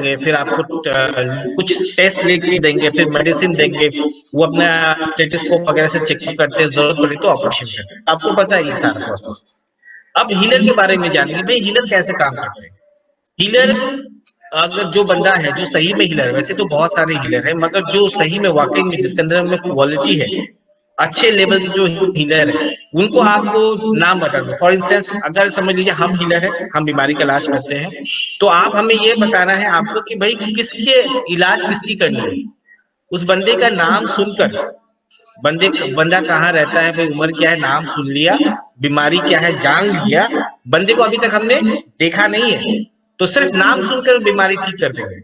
देंगे, फिर आपको कुछ टेस्ट लेके देंगे, फिर मेडिसिन देंगे, वो अपना स्टेटोस्कोप वगैरह से चेकअप करते हैं, जरूरत पड़े तो ऑपरेशन करते हैं। आपको पता है ये सारा प्रोसेस। अब हीलर के बारे में जानेंगे, भाई हीलर कैसे काम करते हैं। हीलर, अगर जो बंदा है जो सही में हीलर है, वैसे तो बहुत सारे हीलर है, मगर जो सही में वाकई में जिसके अंदर में क्वालिटी है, अच्छे लेवल के जो हीलर है, उनको आपको नाम बता दो। फॉर इंस्टेंस, अगर समझ लीजिए हम हीलर है, हम बीमारी का इलाज करते हैं, तो आप हमें ये बताना है आपको कि भाई किसके इलाज किसकी करनी है। उस बंदे का नाम सुनकर, बंदा कहाँ रहता है, भाई उम्र क्या है, नाम सुन लिया, बीमारी क्या है जान लिया, बंदे को अभी तक हमने देखा नहीं है, तो सिर्फ नाम सुनकर बीमारी ठीक कर देंगे।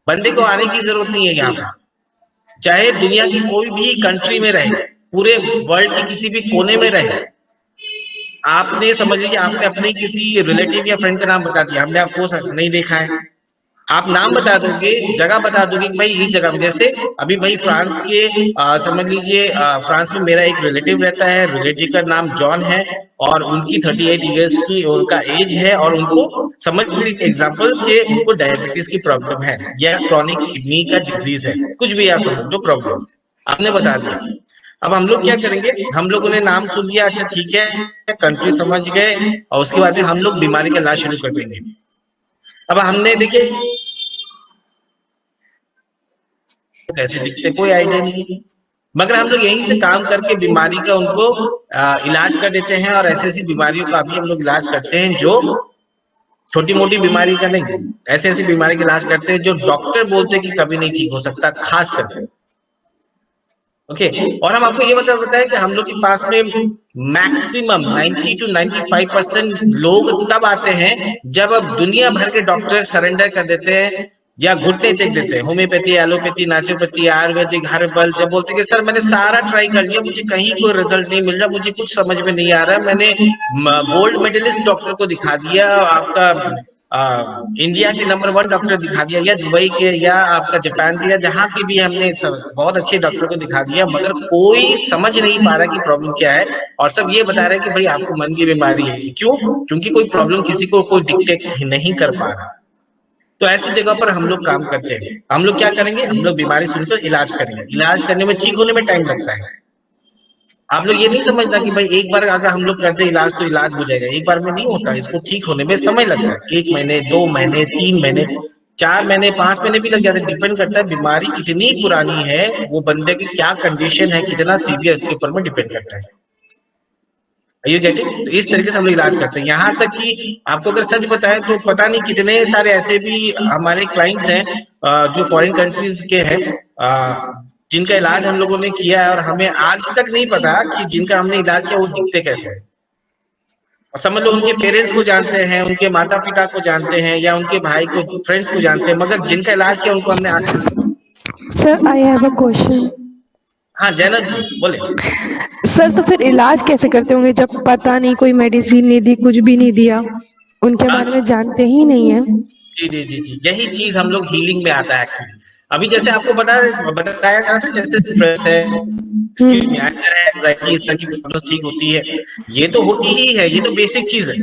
बंदे को आने की जरूरत नहीं है यहाँ पर, चाहे दुनिया की कोई भी कंट्री में रहे, पूरे वर्ल्ड के किसी भी कोने में रहे। आपने समझ लीजिए आपने अपने किसी रिलेटिव या फ्रेंड का नाम बता दिया, हमने आपको नहीं देखा है, आप नाम बता दोगे, जगह बता दोगे कि भाई इस जगह में, जैसे अभी भाई फ्रांस के समझ लीजिए फ्रांस में मेरा एक रिलेटिव रहता है, रिलेटिव का नाम जॉन है, और उनकी 38 ईयर्स की उनका एज है, और उनको समझ लीजिए एग्जाम्पल के उनको डायबिटीज की प्रॉब्लम है या क्रॉनिक किडनी का डिजीज है, कुछ भी आप समझ लो प्रॉब्लम, आपने बता दिया। अब हम लोग क्या करेंगे, हम लोगों ने नाम सुन लिया, अच्छा ठीक है, कंट्री समझ गए, और उसके बाद में हम लोग बीमारी का इलाज शुरू कर देंगे। अब हमने देखिए कैसे दिखते कोई आइडिया नहीं है, मगर हम लोग यहीं से काम करके बीमारी का उनको इलाज कर देते हैं, और ऐसी ऐसी बीमारियों का भी हम लोग इलाज करते हैं जो छोटी मोटी बीमारी का नहीं, ऐसी ऐसी बीमारी का इलाज करते हैं जो डॉक्टर बोलते हैं कि कभी नहीं ठीक हो सकता, खास करके। ओके, और हम आपको ये बताएं कि हम लोग के पास में मैक्सिमम 90 to 95% लोग तब आते हैं जब अब दुनिया भर के डॉक्टर सरेंडर कर देते हैं या घुटने टेक देते हैं। Homeopathy, allopathy, naturopathy, Ayurvedic, herbal, जब बोलते हैं कि सर मैंने सारा ट्राई कर लिया, मुझे कहीं कोई रिजल्ट नहीं मिल रहा, मुझे कुछ समझ में नहीं आ रहा, मैंने गोल्ड मेडलिस्ट डॉक्टर को दिखा दिया, आपका इंडिया के नंबर 1 डॉक्टर दिखा दिया, या दुबई के, या आपका जापान के, या जहां की भी हमने बहुत अच्छे डॉक्टर को दिखा दिया, मगर कोई समझ नहीं पा रहा कि प्रॉब्लम क्या है, और सब ये बता रहे हैं कि भाई आपको मन की बीमारी है। क्यों? क्योंकि कोई प्रॉब्लम किसी को कोई डिक्टेट नहीं कर पा रहा। तो ऐसी जगह पर हम लोग काम करते हैं। हम लोग क्या करेंगे, हम लोग बीमारी सुनकर इलाज करेंगे, इलाज करने में, ठीक होने में टाइम लगता है। आप लोग ये नहीं समझना कि भाई एक बार अगर हम लोग करते इलाज तो इलाज हो जाएगा, एक बार में नहीं होता, इसको ठीक होने में समय लगता है, 1 महीने, 2 महीने, 3 महीने, 4 महीने, 5 महीने भी लग जाते हैं, डिपेंड करता है बीमारी कितनी पुरानी है, वो बंदे की क्या कंडीशन है, कितना सीवियर, इसके ऊपर में डिपेंड करता है। You getting? तो इस तरीके से हम लोग इलाज करते हैं। यहाँ तक कि आपको अगर सच बताएं तो पता नहीं कितने सारे ऐसे भी हमारे क्लाइंट्स हैं जो फॉरेन कंट्रीज के हैं, जिनका इलाज हम लोगों ने किया है, और हमें आज तक नहीं पता कि जिनका हमने इलाज किया वो दिखते कैसे हैं। और समझ लो उनके पेरेंट्स को जानते हैं, उनके माता पिता को जानते हैं, या उनके भाई को, फ्रेंड्स को जानते हैं, मगर जिनका इलाज किया उनको हमने आज तक। Sir I have a question. हाँ जैनब जी बोले। सर तो फिर इलाज कैसे करते होंगे जब पता नहीं, कोई मेडिसिन नहीं दी, कुछ भी नहीं दिया, उनके बारे में जानते ही नहीं है। जी जी जी जी, यही चीज हम लोग हीलिंग में आता है एक्चुअली। अभी जैसे आपको बताया जा रहा था, जैसे स्ट्रेस है, एंगर है, एंजाइटी, इस तरह की प्रॉब्लम्स ठीक होती है, ये तो होती ही है, ये तो बेसिक चीज है।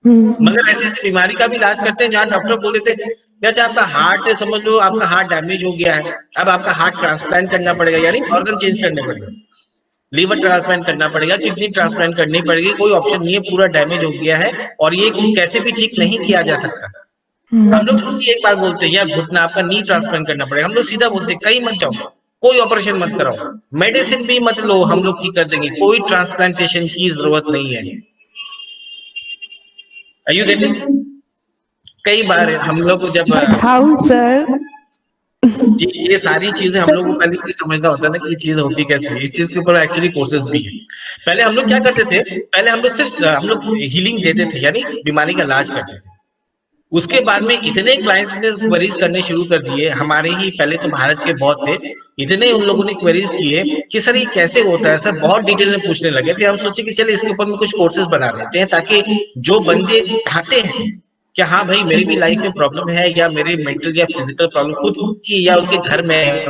मगर ऐसी ऐसी बीमारी का भी इलाज करते हैं जहाँ डॉक्टर बोल देते हैं अच्छा आपका हार्ट, समझ लो आपका हार्ट डैमेज हो गया है, अब आपका हार्ट ट्रांसप्लांट करना पड़ेगा, यानी ऑर्गन चेंज करने पड़ेगा, लीवर ट्रांसप्लांट करना पड़ेगा, किडनी ट्रांसप्लांट करनी पड़ेगी, कोई ऑप्शन नहीं है, पूरा डैमेज हो गया है, और ये कैसे भी ठीक नहीं किया जा सकता। हम लोग सीधी एक बात बोलते हैं, या घुटना आपका नी ट्रांसप्लांट करना पड़ेगा, हम लोग सीधा बोलते हैं कहीं मत जाओ, कोई ऑपरेशन मत कराओ, मेडिसिन भी मत लो, हम लोग ठीक कर देंगे, कोई ट्रांसप्लांटेशन की जरूरत नहीं है। Are you getting? कई बार हम लोग को जब बट हाउ सर? ये सारी चीजें हम लोग को पहले ये समझना होता है ना कि ये चीज होती कैसे है, इस चीज के ऊपर एक्चुअली कोर्सेज भी है। पहले हम लोग क्या करते थे, पहले हम लोग सिर्फ हम लोग हीलिंग देते थे, यानी बीमारी का इलाज करते थे। उसके बाद में इतने क्लाइंट्स ने क्वेरीज करने शुरू कर दिए, हमारे ही पहले तो भारत के बहुत थे, इतने उन लोगों ने क्वेरीज किए कि सर ये कैसे होता है, सर बहुत डिटेल में पूछने लगे। फिर हम सोचे कि चलिए इसके ऊपर में कुछ कोर्सेज बना देते हैं, ताकि जो बंदे चाहते हैं कि हाँ भाई मेरी भी लाइफ में प्रॉब्लम है, या मेरे मेंटल या फिजिकल प्रॉब्लम खुद की, या उनके घर में,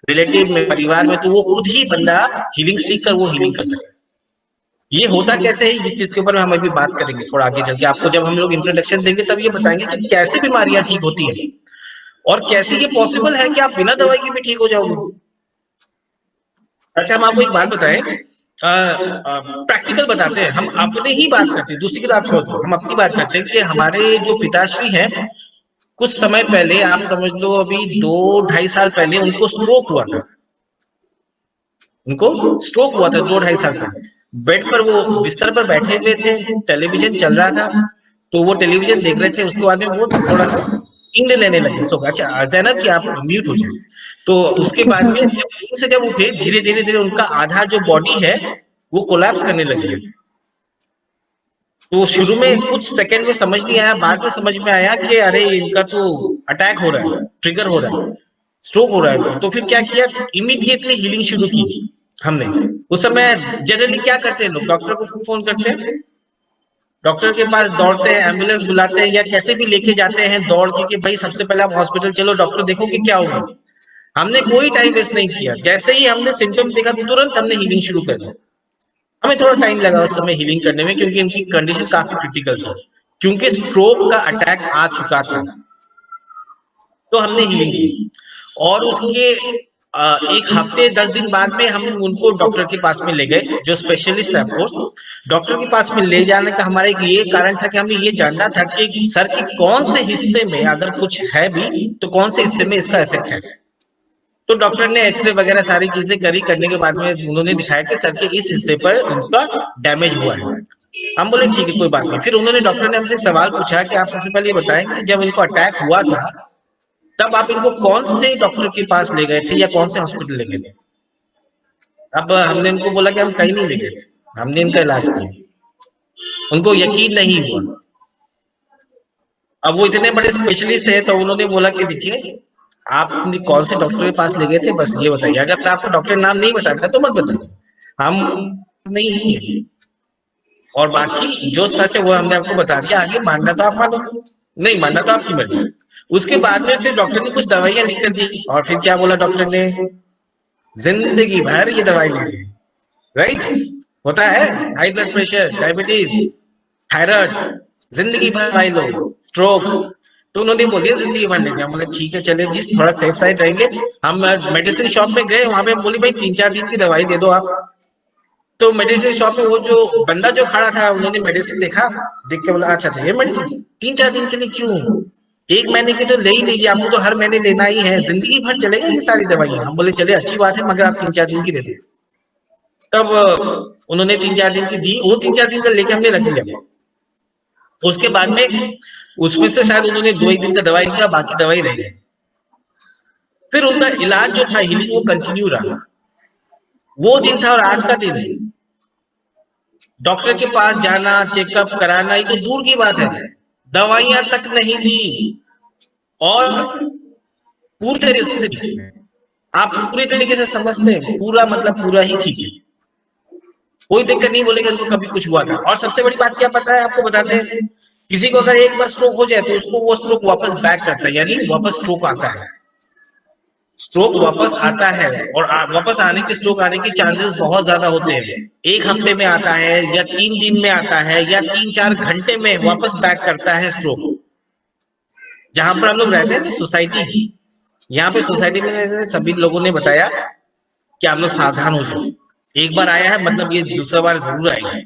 रिलेटिव में, परिवार में, तो वो खुद ही बंदा हीलिंग सीख कर वो हीलिंग कर सकता है। ये होता कैसे है, इस चीज के ऊपर हम अभी बात करेंगे थोड़ा आगे चल के। आपको जब हम लोग इंट्रोडक्शन देंगे तब ये बताएंगे कि कैसे बीमारियां ठीक होती है और कैसे ये पॉसिबल है कि आप बिना दवाई के भी ठीक हो जाओगे। अच्छा, हम आपको एक बात बताएं, प्रैक्टिकल बताते हैं, हम अपने ही बात करते हैं, दूसरी की तो आप छोड़ दो, हम अपनी बात करते हैं कि हमारे जो पिताश्री हैं, कुछ समय पहले, आप समझ लो अभी 2-2.5 साल पहले उनको स्ट्रोक हुआ था। उनको स्ट्रोक हुआ था 2-2.5 साल पहले। बेड पर वो बिस्तर पर बैठे हुए थे, टेलीविजन चल रहा था, तो वो टेलीविजन देख रहे थे, उसके बाद में वो थोड़ा सा नींद लेने लगे, सो अच्छा जैनब कि आप म्यूट हो जाए। तो उसके ओके बाद में सर। नींद से जब उठे, धीरे धीरे धीरे उनका आधा जो बॉडी है वो कोलैप्स करने लगी है। तो शुरू में कुछ सेकंड में समझ नहीं आया, बाद में समझ में आया कि अरे इनका तो अटैक हो रहा है, ट्रिगर हो रहा है, स्ट्रोक हो रहा है। तो फिर क्या किया, इमीडिएटली हीलिंग शुरू की हमने। उस समय जनरली क्या करते हैं लोग, डॉक्टर को फोन करते हैं, डॉक्टर के पास दौड़ते हैं, एम्बुलेंस बुलाते हैं या कैसे भी लेके जाते हैं दौड़ के कि भाई सबसे पहले आप हॉस्पिटल चलो, डॉक्टर देखो कि क्या होगा। हमने कोई टाइम वेस्ट नहीं किया, जैसे ही हमने सिम्टम देखा तुरंत हमने हीलिंग शुरू कर दी। हमें थोड़ा टाइम लगा उस समय हीलिंग करने में, क्योंकि इनकी कंडीशन काफी क्रिटिकल थी, क्योंकि स्ट्रोक का अटैक आ चुका था। तो हमने हीलिंग की और उसके 1 हफ्ते 10 दिन बाद में हम उनको डॉक्टर के पास में ले गए, जो स्पेशलिस्ट है ऑफकोर्स। डॉक्टर के पास में ले जाने का हमारा एक ये कारण था कि हमें ये जानना था कि सर के कौन से हिस्से में अगर कुछ है भी तो कौन से हिस्से में इसका इफेक्ट है। तो डॉक्टर ने एक्सरे वगैरह सारी चीजें करी, करने के बाद में उन्होंने दिखाया कि सर के इस हिस्से पर उनका डैमेज हुआ है। हम बोले ठीक है कोई बात नहीं। फिर उन्होंने, डॉक्टर ने हमसे एक सवाल पूछा कि आप सबसे पहले ये बताएं कि जब इनको अटैक हुआ था तब आप इनको कौन से डॉक्टर के पास ले गए थे या कौन से हॉस्पिटल ले गए थे। अब हमने इनको बोला कि हम कहीं नहीं ले गए थे, हमने इनका इलाज किया। उनको यकीन नहीं हुआ। अब वो इतने बड़े स्पेशलिस्ट थे तो उन्होंने बोला कि देखिए आप कौन से डॉक्टर के पास ले गए थे बस ये बताइए, अगर आपको डॉक्टर नाम नहीं बताना तो मत बताइए, हम नहीं है। और बाकी जो सच है वो हमने आपको बता दिया, आगे मानना तो आप मानो, नहीं मानना तो आपकी मर्जी। उसके बाद में फिर डॉक्टर ने कुछ दवाइयां लिख कर दी और फिर क्या बोला डॉक्टर ने, जिंदगी भर ये दवाई ले रही है, राइट। होता है high blood pressure, diabetes, thyroid, जिंदगी भर दवाई लो, स्ट्रोक। तो उन्होंने बोल दिया जिंदगी भर लेंगे। हम बोले ठीक है चले जी, थोड़ा सेफ साइड रहेंगे। हम मेडिसिन शॉप में गए, वहां पे बोली भाई 3-4 दिन की दवाई दे दो आप। तो मेडिसिन शॉप में वो जो बंदा जो खड़ा था, उन्होंने मेडिसिन देखा, देख के बोला अच्छा अच्छा ये मेडिसिन 3-4 दिन के लिए क्यों, 1 महीने की तो ले ही लीजिए, आपको तो हर महीने लेना ही है, जिंदगी भर चलेगा ये सारी दवाइयां। हम बोले चले अच्छी बात है, मगर आप 3-4 दिन की दे दो। तब उन्होंने 3-4 दिन की दी, वो 3-4 दिन का लेके हमने रख दिया। उसके बाद में उसमें से शायद उन्होंने 2 1 दिन का दवाई दिया, बाकी दवाई रह गई। फिर उनका इलाज जो था हीलिंग वो कंटिन्यू रहा। वो दिन था और आज का दिन है, डॉक्टर के पास जाना, चेकअप कराना ये तो दूर की बात है, दवाइयां तक नहीं ली और पूरी तरह से ठीक है। आप पूरी तरीके से समझते हैं, पूरा मतलब पूरा ही ठीक है, कोई दिक्कत नहीं, बोलेगा उनको कभी कुछ हुआ था। और सबसे बड़ी बात क्या पता है आपको, बताते हैं किसी को अगर एक बार स्ट्रोक हो जाए तो उसको वो स्ट्रोक वापस बैक करता है, यानी वापस स्ट्रोक आता है, स्ट्रोक वापस आता है। और वापस आने के, स्ट्रोक आने के चांसेस बहुत ज्यादा होते हैं। 1 हफ्ते में आता है या 3 दिन में आता है या 3-4 घंटे में वापस बैक करता है स्ट्रोक। जहां पर हम लोग रहते हैं ना सोसाइटी, यहाँ पे सोसाइटी में सभी लोगों ने बताया कि आप लोग सावधान हो जाओ, एक बार आया है मतलब ये दूसरा बार जरूर आएगा।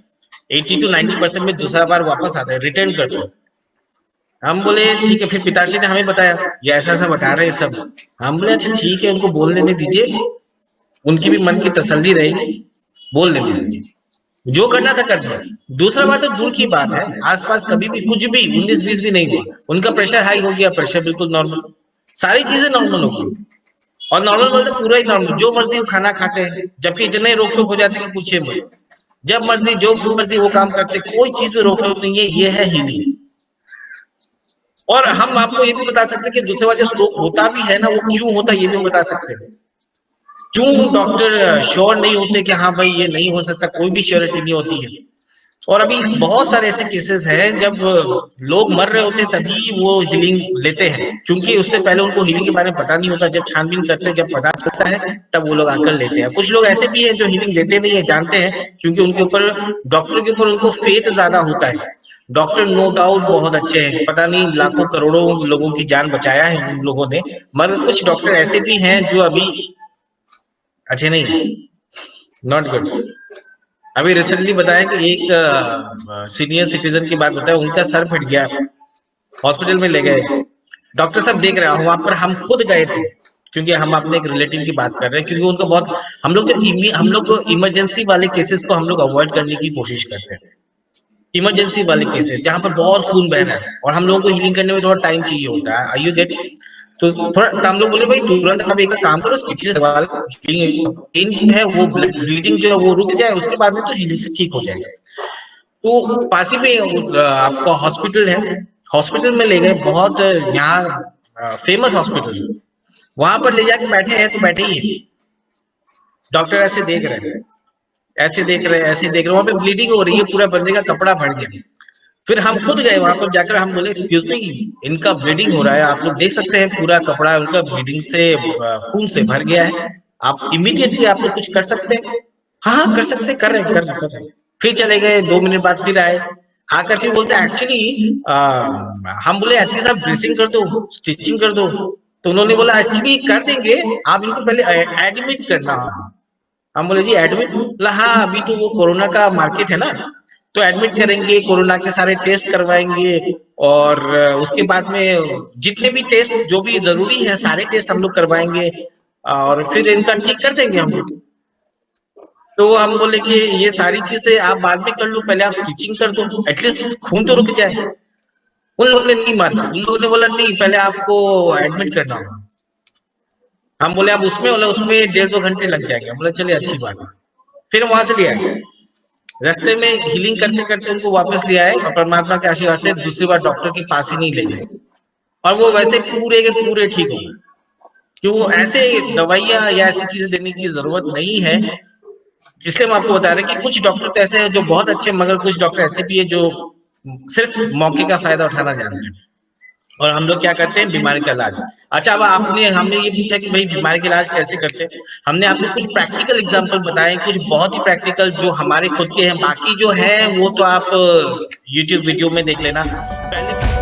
80 to 90% में दूसरा बार वापस आता है, रिटर्न करते हैं। हम बोले ठीक है। फिर पिताश्री ने हमें बताया ये ऐसा ऐसा बता रहे हैं सब। हम बोले अच्छा ठीक है, उनको बोल लेने दीजिए, उनकी भी मन की तसल्ली रहेगी, बोल लेने दीजिए, जो करना था कर दिया। दूसरा बात तो दूर की बात है, आसपास कभी भी कुछ भी 19-20 भी नहीं हुआ, उनका प्रेशर हाई हो गया, प्रेशर बिल्कुल नॉर्मल, सारी चीजें नॉर्मल हो गई। और नॉर्मल बोलते पूरा ही नॉर्मल, जो मर्जी वो खाना खाते हैं, जबकि इतने रोक टोक हो जाती है कि पूछिए मत, जब मर्जी जो मर्जी वो काम करते, कोई चीज में रोक टोक नहीं है। ये है हीलिंग। और हम आपको ये भी बता सकते हैं कि दूसरे बार जो स्ट्रोक होता भी है ना, वो क्यों होता है ये भी हम बता सकते हैं। क्यों डॉक्टर श्योर नहीं होते कि हाँ भाई ये नहीं हो सकता, कोई भी श्योरिटी नहीं होती है। और अभी बहुत सारे ऐसे केसेस हैं जब लोग मर रहे होते तभी वो हीलिंग लेते हैं, क्योंकि उससे पहले उनको हीलिंग के बारे में पता नहीं होता। जब छानबीन करते हैं, जब पता चलता है, तब वो लोग आकर लेते हैं। कुछ लोग ऐसे भी हैं जो हीलिंग लेते नहीं है, जानते हैं, क्योंकि उनके ऊपर, डॉक्टर के ऊपर उनको फेथ ज्यादा होता है। डॉक्टर नो डाउट बहुत अच्छे हैं, पता नहीं लाखों करोड़ों लोगों की जान बचाया है उन लोगों ने, मगर कुछ डॉक्टर ऐसे भी हैं जो अभी अच्छे नहीं है, नॉट गुड। अभी रिसेंटली बताया कि एक सीनियर सिटीजन की बात बताया, उनका सर फट गया, हॉस्पिटल में ले गए, डॉक्टर साहब देख रहे हैं, वहां पर हम खुद गए थे, क्योंकि हम अपने एक रिलेटिव की बात कर रहे हैं, क्योंकि उनका बहुत, हम लोग इमरजेंसी वाले केसेस को हम लोग अवॉइड करने की कोशिश करते हैं। इमरजेंसी वाले केसेस जहां पर बहुत खून बह रहा है और हम लोगों को हीलिंग करने में थोड़ा टाइम चाहिए होता है, आर यू गेट? तो थोड़ा तो हम लोग बोले भाई तुरंत आप एक काम करो, स्टिचेस वाला हीलिंग, पेन जो है वो, ब्लड ब्लीडिंग जो है वो रुक जाए, उसके बाद में तो हीलिंग से ठीक हो जाएगा। तो पास ही में आपका हॉस्पिटल है, हॉस्पिटल में ले गए, बहुत यहाँ फेमस हॉस्पिटल, वहां पर ले जाके बैठे हैं तो बैठे ही है, डॉक्टर ऐसे देख रहे हैं, ऐसे देख रहे हैं, ऐसे देख रहे हैं, वहां पे ब्लीडिंग हो रही है, पूरा बंदे का कपड़ा फट गया। फिर हम खुद गए वहां पर, जाकर हम बोले एक्सक्यूज मी, इनका ब्लीडिंग हो रहा है, आप लोग देख सकते हैं पूरा कपड़ा उनका ब्लीडिंग से, खून से भर गया है, आप इमीडिएटली आप लोग कुछ कर सकते हैं? हाँ हाँ कर सकते हैं, कर रहे हैं। फिर चले गए, 2 मिनट बाद फिर आए, आकर फिर बोलते एक्चुअली हम बोले एटलीस्ट आप ड्रेसिंग कर दो, स्टिचिंग कर दो। तो उन्होंने बोला एक्चुअली कर देंगे, आप इनको पहले एडमिट करना होगा। हम बोले जी एडमिट? बोला हाँ, अभी तो वो कोरोना का मार्केट है ना, तो एडमिट करेंगे, कोरोना के सारे टेस्ट करवाएंगे, और उसके बाद में जितने भी टेस्ट जो भी जरूरी है सारे टेस्ट हम लोग करवाएंगे, और फिर इनका ठीक कर देंगे हम लोग। तो हम बोले कि ये सारी चीजें आप बाद में कर लो, पहले आप स्टिचिंग कर दो, एटलीस्ट खून तो रुक जाए। उन लोगों ने नहीं माना, उन लोगों ने बोला नहीं, पहले आपको एडमिट करना होगा। हम बोले आप उसमें बोला, उसमें 1.5-2 घंटे लग जाएंगे। हम बोले चलिए अच्छी बात है। फिर वहां से ले आए, रास्ते में हीलिंग करते करते उनको वापस ले आए, और परमात्मा के आशीर्वाद से दूसरी बार डॉक्टर के पास ही नहीं ले गए, और वो वैसे पूरे के पूरे ठीक हो गए। क्यों ऐसे दवाइयां या ऐसी चीजें देने की जरूरत नहीं है। इसलिए हम आपको बता रहे हैं कि कुछ डॉक्टर तो ऐसे हैं जो बहुत अच्छे, मगर कुछ डॉक्टर ऐसे भी है जो सिर्फ मौके का फायदा उठाना जानते हैं। और हम लोग क्या करते हैं, बीमारी का इलाज। अच्छा, अब आपने हमने ये पूछा कि भाई बीमारी का इलाज कैसे करते हैं, हमने आपको कुछ प्रैक्टिकल एग्जांपल बताए, कुछ बहुत ही प्रैक्टिकल जो हमारे खुद के हैं, बाकी जो है वो तो आप यूट्यूब वीडियो में देख लेना। पहले